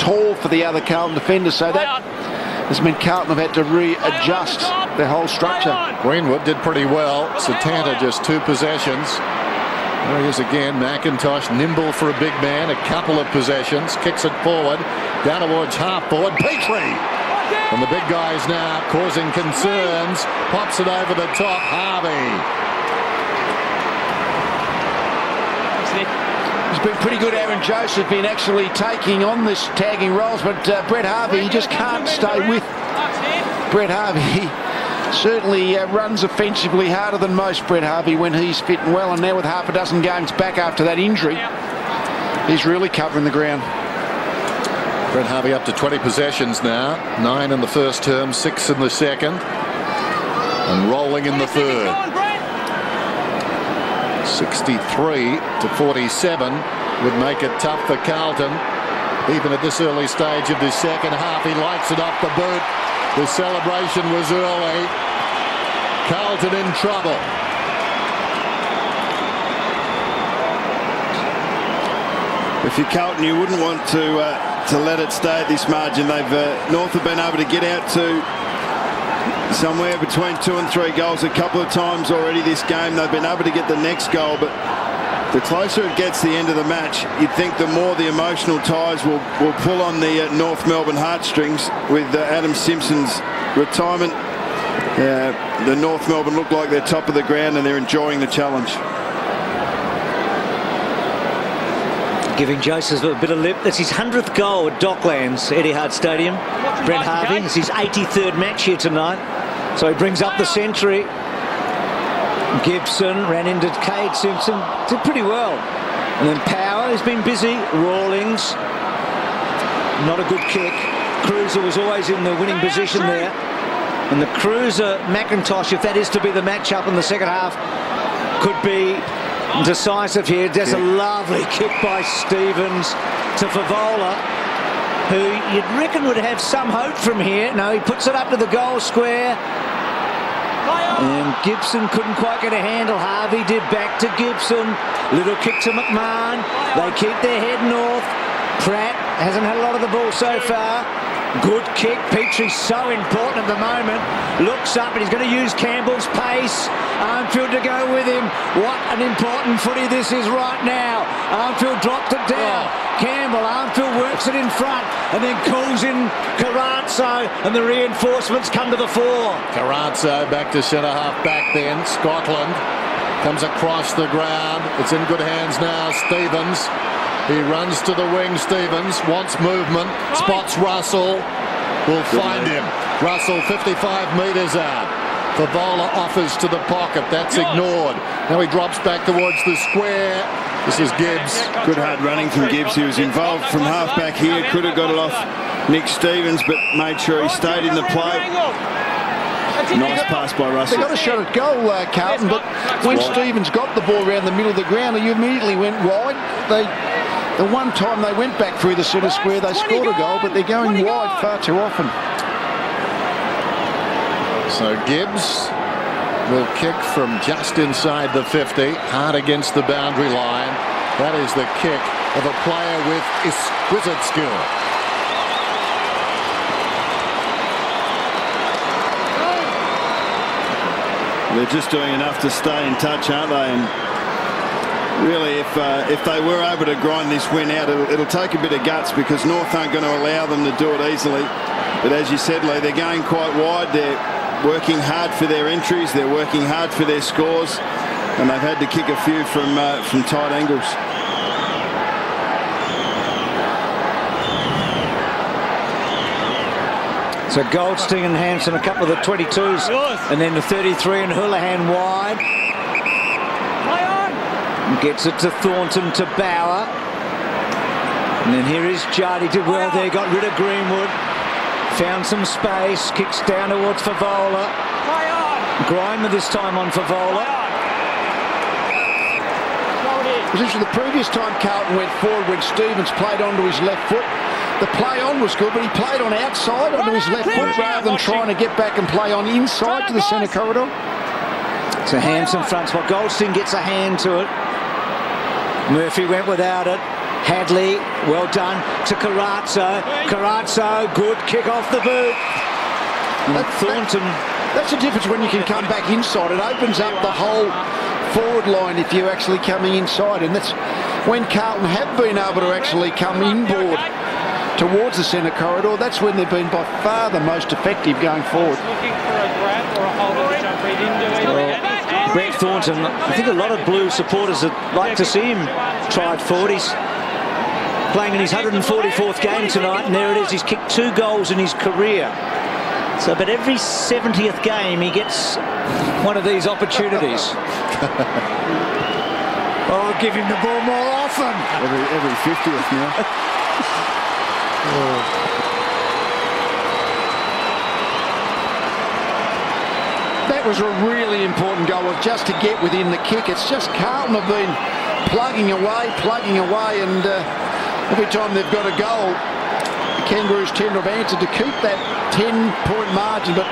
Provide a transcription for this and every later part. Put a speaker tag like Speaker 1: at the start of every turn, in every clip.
Speaker 1: tall for the other Carlton defender, so that has meant Carlton have had to readjust their whole structure.
Speaker 2: Greenwood did pretty well. Satanta just 2 possessions. There he is again. McIntosh, nimble for a big man. A couple of possessions. Kicks it forward. Down towards half forward. Petrie! And the big guy's now causing concerns. Pops it over the top. Harvey.
Speaker 1: It's been pretty good, Aaron Joseph, in actually taking on this tagging roles, but Brett Harvey, he just can't stay with Brett Harvey. He certainly runs offensively harder than most, Brett Harvey, when he's fit and well, and now with half a dozen games back after that injury, he's really covering the ground.
Speaker 2: Brett Harvey up to 20 possessions now. 9 in the first term, 6 in the second, and rolling in the third. 63-47 would make it tough for Carlton, even at this early stage of the second half. He lights it off the boot. The celebration was early. Carlton in trouble.
Speaker 3: If you're Carlton, you wouldn't want to let it stay at this margin. North have been able to get out to somewhere between 2 and 3 goals a couple of times already this game. They've been able to get the next goal, but the closer it gets to the end of the match, you'd think the more the emotional ties will pull on the North Melbourne heartstrings. With Adam Simpson's retirement, the North Melbourne look like they're top of the ground and they're enjoying the challenge.
Speaker 4: Giving Joseph a bit of lip. That's his 100th goal at Docklands, Etihad Stadium. Brett Harvey, it's his 83rd match here tonight. So he brings up the century. Gibson ran into Cade Simpson. Did pretty well. And then Power has been busy. Rawlings. Not a good kick. Cruiser was always in the winning position there. And the Cruiser McIntosh, if that is to be the matchup in the second half, could be decisive here. There's a lovely kick by Stevens to Favola, who you'd reckon would have some hope from here. No, he puts it up to the goal square. And Gibson couldn't quite get a handle. Harvey did, back to Gibson. Little kick to McMahon. They keep their head north. Pratt hasn't had a lot of the ball so far. Good kick. Petrie's so important at the moment. Looks up and he's going to use Campbell's pace. Armfield to go with him. What an important footy this is right now. Armfield dropped it down. Campbell, Armfield works it in front and then calls in Carrazzo, and the reinforcements come to the fore.
Speaker 2: Carrazzo back to centre half back then. Scotland comes across the ground. It's in good hands now. Stevens. He runs to the wing. Stevens wants movement. Spots Russell. Will find him. Russell 55 metres out. Favola offers to the pocket. That's ignored. Now he drops back towards the square. This is Gibbs.
Speaker 3: Good hard running from Gibbs. He was involved from half back here. Could have got it off Nick Stevens, but made sure he stayed in the play. Nice pass by Russell.
Speaker 1: They got a shot at goal, Carlton, but when Stevens got the ball around the middle of the ground, he immediately went wide. The one time they went back through the centre square, they scored a goal, but they're going wide far too often.
Speaker 2: So Gibbs will kick from just inside the 50, hard against the boundary line. That is the kick of a player with exquisite skill.
Speaker 3: They're just doing enough to stay in touch, aren't they? And really, if they were able to grind this win out, it'll take a bit of guts, because North aren't going to allow them to do it easily. But as you said, Lee, they're going quite wide. They're working hard for their entries. They're working hard for their scores, and they've had to kick a few from tight angles.
Speaker 4: So Goldstein and Hanson, a couple of the 22s, and then the 33 and Houlihan wide. Gets it to Thornton, to Bauer. And then here is Judd. He did well there, got rid of Greenwood. Found some space, kicks down towards Favola. Grimer this time on Favola.
Speaker 1: This was the previous time Carlton went forward when Stevens played onto his left foot. The play on was good, but he played on outside onto his left foot rather than trying to get back and play on inside to the centre corridor.
Speaker 4: It's a Hanson front spot. Goldstein gets a hand to it. Murphy went without it. Hadley, well done to Carrazzo. Carrazzo, good kick off the boot. And Thornton.
Speaker 1: That's the difference when you can come back inside. It opens up the whole forward line if you're actually coming inside. And that's when Carlton have been able to actually come inboard towards the centre corridor. That's when they've been by far the most effective going forward.
Speaker 4: Brett Thornton, I think a lot of Blue supporters would like to see him try it forward. He's playing in his 144th game tonight, and there it is. He's kicked 2 goals in his career. So, but every 70th game he gets one of these opportunities. Oh, give him the ball more often.
Speaker 3: Every 50th now.
Speaker 1: That was a really important goal, just to get within the kick. It's just Carlton have been plugging away, and every time they've got a goal, the Kangaroos tend to have answered to keep that 10-point margin, but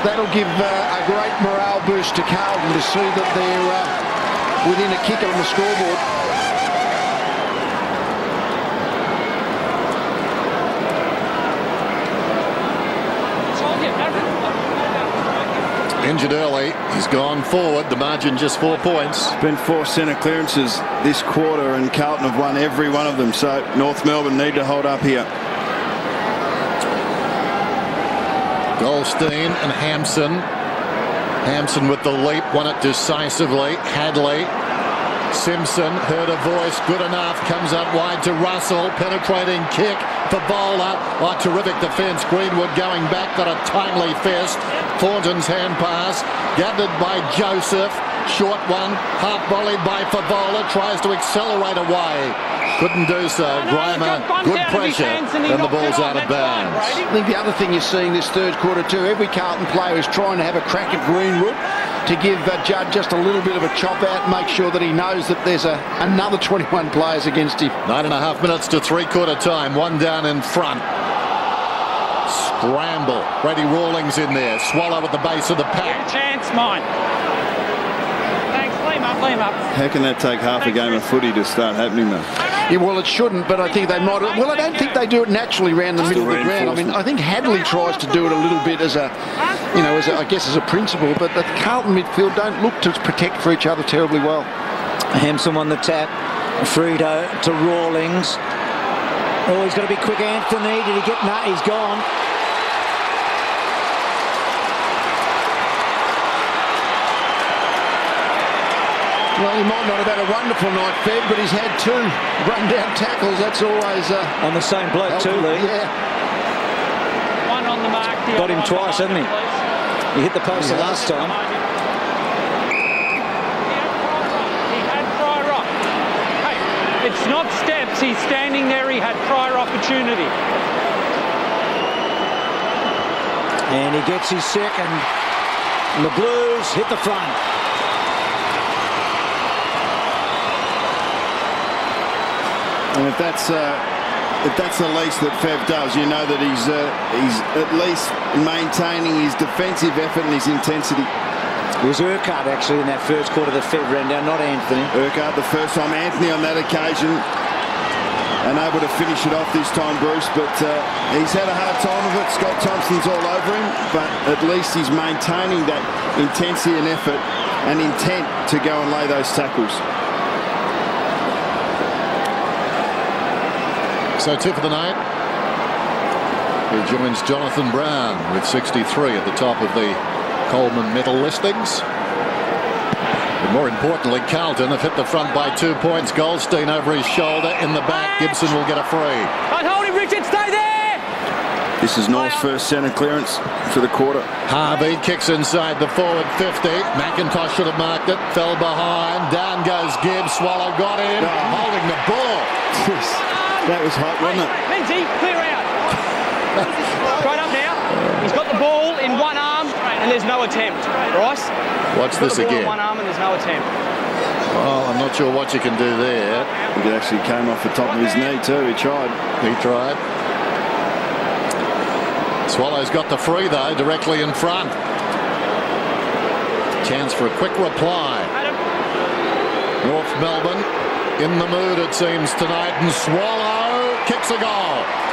Speaker 1: that'll give a great morale boost to Carlton to see that they're within a kick on the scoreboard.
Speaker 2: Injured early, he's gone forward, the margin just 4 points.
Speaker 3: It's been 4 centre clearances this quarter, and Carlton have won every one of them, so North Melbourne need to hold up here.
Speaker 2: Goldstein and Hampson. Hampson with the leap, won it decisively. Hadley. Simpson heard a voice, good enough, comes up wide to Russell, penetrating kick for Bowler. Oh, terrific defence. Greenwood going back, got a timely fist. Thornton's hand pass, gathered by Joseph. Short one, half volleyed by Favola, tries to accelerate away. Couldn't do so. Grimer, good pressure, and the ball's out of bounds.
Speaker 1: I think the other thing you're seeing this third quarter too, every Carlton player is trying to have a crack at Greenwood to give Judd just a little bit of a chop out, make sure that he knows that there's another 21 players against him.
Speaker 2: 9.5 minutes to three-quarter time, 1 down in front. Scramble. Brady Rawlings in there. Swallow at the base of the pack.
Speaker 5: Chance, mine. Thanks, lean up.
Speaker 3: How can that take half a game of footy to start happening though?
Speaker 1: Yeah, well, it shouldn't, but I think they might. Well, I don't think they do it naturally around the middle of the ground. I mean, I think Hadley tries to do it a little bit as a, I guess as a principle, but the Carlton midfield don't look to protect for each other terribly well.
Speaker 4: Hampson on the tap. Frito to Rawlings. Oh, he's got to be quick, Anthony. Did he get... No, he's gone.
Speaker 1: Well, he might not have had a wonderful night, Fed, but he's had 2 run-down tackles. That's always...
Speaker 4: on the same bloke too, Lee.
Speaker 1: Yeah.
Speaker 5: One on the mark.
Speaker 4: Got him twice, hasn't he? He hit the post the last time.
Speaker 5: He had prior op. Hey, it's not steps. He's standing there. He had prior opportunity.
Speaker 4: And he gets his second. And the Blues hit the front.
Speaker 3: And if that's the least that Fev does, you know that he's at least maintaining his defensive effort and his intensity.
Speaker 4: It was Urquhart actually in that first quarter that Fev ran down, not Anthony.
Speaker 3: Urquhart the first time, Anthony on that occasion, unable to finish it off this time, Bruce, but he's had a hard time of it. Scott Thompson's all over him, but at least he's maintaining that intensity and effort and intent to go and lay those tackles.
Speaker 2: So 2 for the night. He joins Jonathan Brown with 63 at the top of the Coleman medal listings. But more importantly, Carlton have hit the front by 2 points. Goldstein over his shoulder in the back. Gibson will get a free.
Speaker 5: Don't hold him, Richard. Stay there.
Speaker 3: This is North's first centre clearance for the quarter.
Speaker 2: Harvey kicks inside the forward 50. McIntosh should have marked it. Fell behind. Down goes Gibbs. Swallow got in. Holding the ball.
Speaker 3: That was hot, wasn't it?
Speaker 5: Lindsay, clear out. Straight up now. He's got the ball in one arm and there's no attempt. Bryce?
Speaker 2: What's this again?
Speaker 5: In one arm and there's no attempt.
Speaker 2: Well, I'm not sure what you can do there.
Speaker 3: I think it actually came off the top of his knee too. He tried.
Speaker 2: He tried. Swallows got the free though, directly in front. Chance for a quick reply. North Melbourne in the mood, it seems, tonight. And Swallow kicks a goal.